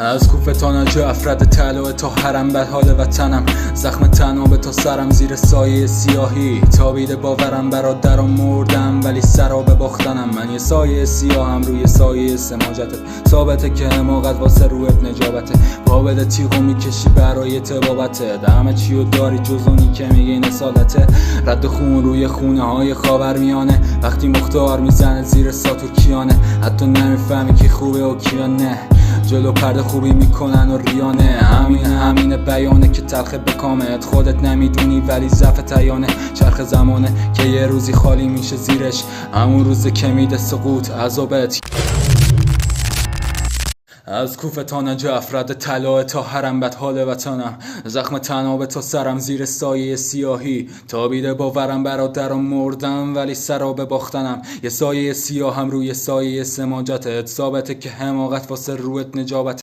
از کوفه تا نجف رد طلوع تا حرم به حال وطنم، زخم تنابه تا سرم زیر سایه سیاهی، تابیده باورم برادرم مردم ولی سرابه باختنم. من یه سایه سیاهم روی سایه سماجته، ثابته که حماقت واسه روحت نجابته، پا بده تیغو میکشی برای تبابته، همه چیو داری جز اونی که میگه این اصالته. رد خون روی خونه های خاور میانه، وقتی مختار میزنه زیر ساتو کیانه، حتی نمیفهمی که خوبه و کیا نه، جلو پرده خوبی میکنن و ریانه. همین بیانه که تلخه بکامت، خودت نمیدونی ولی ضعف تیانه، چرخ زمانه که یه روزی خالی میشه زیرش، همون روزه که میده سقوط عذابت. از کوفه تا نجف رد طلوع تا حرم بد حال وطنم، زخم تنابه تا سرم زیر سایه سیاهی، تابیده باورم برادرم مردم ولی سرابه باختنم. یه سایه سیاهم روی سایه سماجته، ثابته که حماقت واسه روحت نجابت.